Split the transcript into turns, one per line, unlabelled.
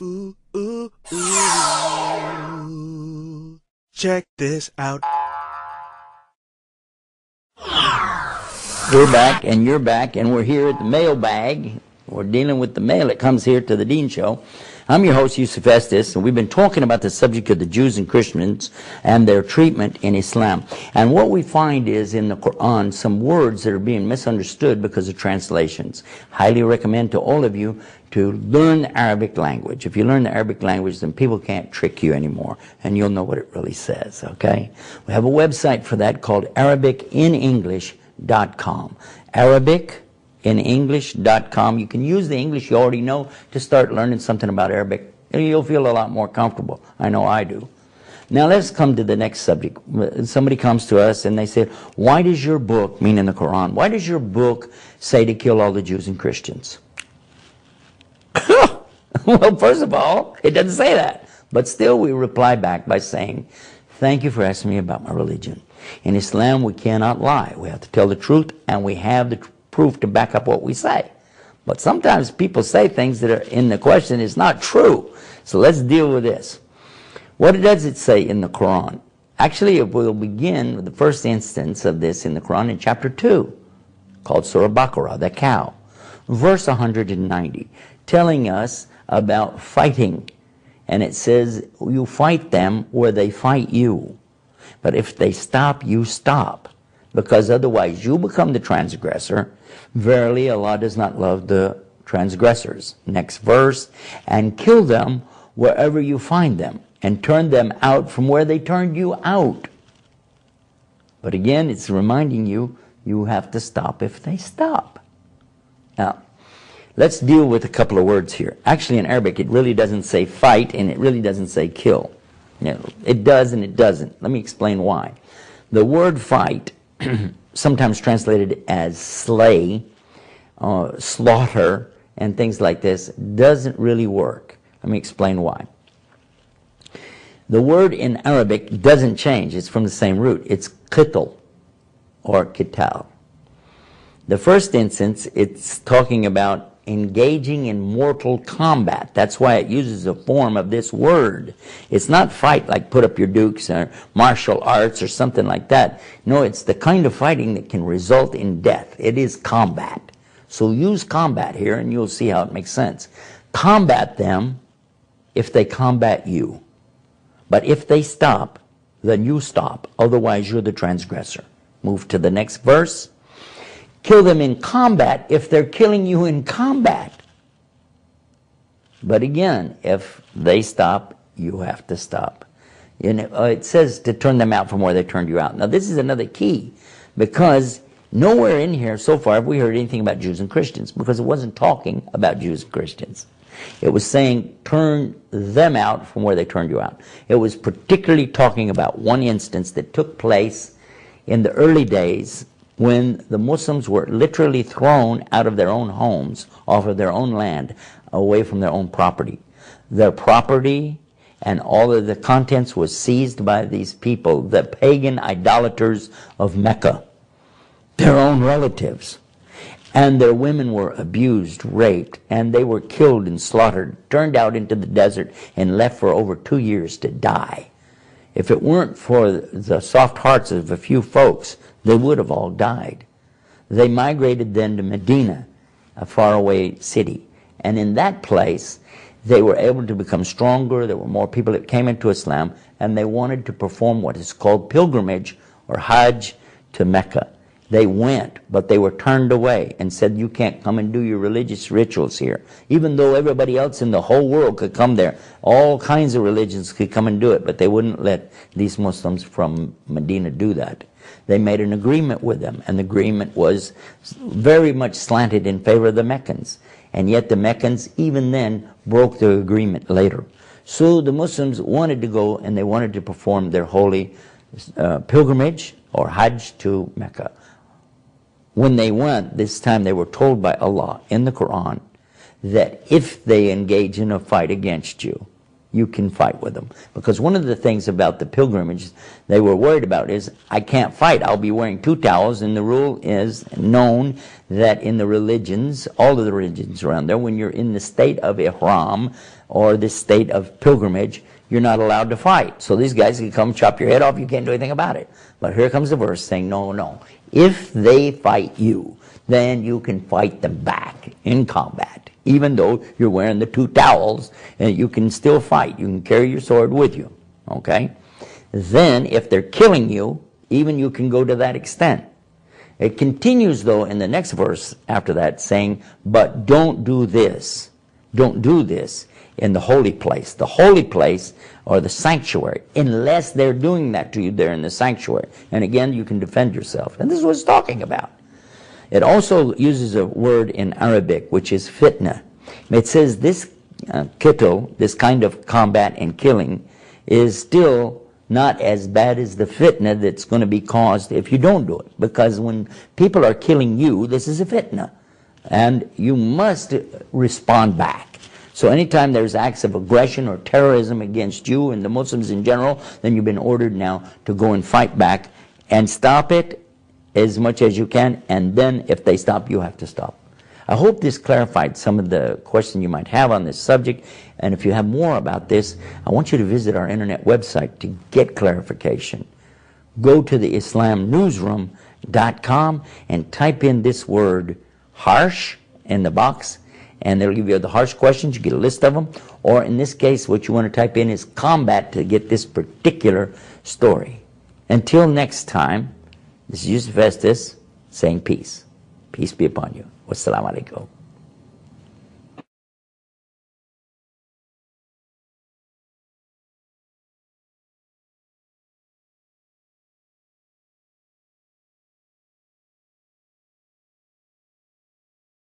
Ooh, ooh, ooh. Check this out.
We're back, and you're back, and we're here at the mailbag. We're dealing with the mail that comes here to the Dean Show. I'm your host, Yusuf Estes, and we've been talking about the subject of the Jews and Christians and their treatment in Islam. And what we find is in the Quran some words that are being misunderstood because of translations. Highly recommend to all of you to learn the Arabic language. If you learn the Arabic language, then people can't trick you anymore, and you'll know what it really says, okay? We have a website for that called ArabicInEnglish.com. ArabicInEnglish.com. You can use the English you already know to start learning something about Arabic. You'll feel a lot more comfortable. I know I do. Now let's come to the next subject. Somebody comes to us and they say, why does your book, meaning the Quran, why does your book say to kill all the Jews and Christians? Well, first of all, it doesn't say that. But still we reply back by saying, thank you for asking me about my religion. In Islam, we cannot lie. We have to tell the truth, and we have the proof to back up what we say. But sometimes people say things that are in the question is not true. So let's deal with this. What does it say in the Quran? Actually, we'll begin with the first instance of this in the Quran in chapter 2, called Surah Baqarah, the cow, verse 190, telling us about fighting. And it says, you fight them where they fight you. But if they stop, you stop. Because otherwise you become the transgressor. Verily, Allah does not love the transgressors. Next verse, and kill them wherever you find them, and turn them out from where they turned you out. But again, it's reminding you, you have to stop if they stop. Now, let's deal with a couple of words here. Actually, in Arabic, it really doesn't say fight, and it really doesn't say kill. You know, it does and it doesn't. Let me explain why. The word fight, sometimes translated as slay, slaughter, and things like this, doesn't really work. Let me explain why. The word in Arabic doesn't change. It's from the same root. It's qitl or qital. The first instance, it's talking about engaging in mortal combat. That's why it uses a form of this word. It's not fight like put up your dukes or martial arts or something like that. No, it's the kind of fighting that can result in death. It is combat. So use combat here and you'll see how it makes sense. Combat them if they combat you. But if they stop, then you stop. Otherwise, you're the transgressor. Move to the next verse. Kill them in combat if they're killing you in combat. But again, if they stop, you have to stop. You know, it says to turn them out from where they turned you out. Now this is another key, because nowhere in here so far have we heard anything about Jews and Christians, because it wasn't talking about Jews and Christians. It was saying turn them out from where they turned you out. It was particularly talking about one instance that took place in the early days when the Muslims were literally thrown out of their own homes, off of their own land, away from their own property. Their property and all of the contents was seized by these people, the pagan idolaters of Mecca, their own relatives. And their women were abused, raped, and they were killed and slaughtered, turned out into the desert, and left for over 2 years to die. If it weren't for the soft hearts of a few folks, they would have all died. They migrated then to Medina, a faraway city. And in that place, they were able to become stronger. There were more people that came into Islam, and they wanted to perform what is called pilgrimage or Hajj to Mecca. They went, but they were turned away and said, you can't come and do your religious rituals here. Even though everybody else in the whole world could come there, all kinds of religions could come and do it, but they wouldn't let these Muslims from Medina do that. They made an agreement with them, and the agreement was very much slanted in favor of the Meccans. And yet the Meccans, even then, broke the agreement later. So the Muslims wanted to go, and they wanted to perform their holy pilgrimage or Hajj to Mecca. When they went, this time they were told by Allah in the Quran that if they engage in a fight against you, you can fight with them. Because one of the things about the pilgrimage they were worried about is, I can't fight. I'll be wearing 2 towels, and the rule is known that in the religions, all of the religions around there, when you're in the state of ihram or the state of pilgrimage, you're not allowed to fight. So these guys can come chop your head off, you can't do anything about it. But here comes the verse saying, no, no. If they fight you, then you can fight them back in combat. Even though you're wearing the 2 towels, and you can still fight. You can carry your sword with you. Okay? Then, if they're killing you, even you can go to that extent. It continues, though, in the next verse after that, saying, but don't do this. Don't do this in the holy place. The holy place, or the sanctuary, unless they're doing that to you there in the sanctuary. And again, you can defend yourself. And this is what it's talking about. It also uses a word in Arabic, which is fitna. It says this qitl, this kind of combat and killing, is still not as bad as the fitna that's going to be caused if you don't do it. Because when people are killing you, this is a fitna. And you must respond back. So anytime there's acts of aggression or terrorism against you and the Muslims in general, then you've been ordered now to go and fight back and stop it as much as you can, and then if they stop, you have to stop. I hope this clarified some of the questions you might have on this subject, and if you have more about this, I want you to visit our internet website to get clarification. Go to the IslamNewsroom.com and type in this word harsh in the box, and they'll give you the harsh questions. You get a list of them, or in this case, what you want to type in is combat to get this particular story. Until next time, this is Yusuf Estes saying peace. Peace be upon you. Wassalamu alaikum.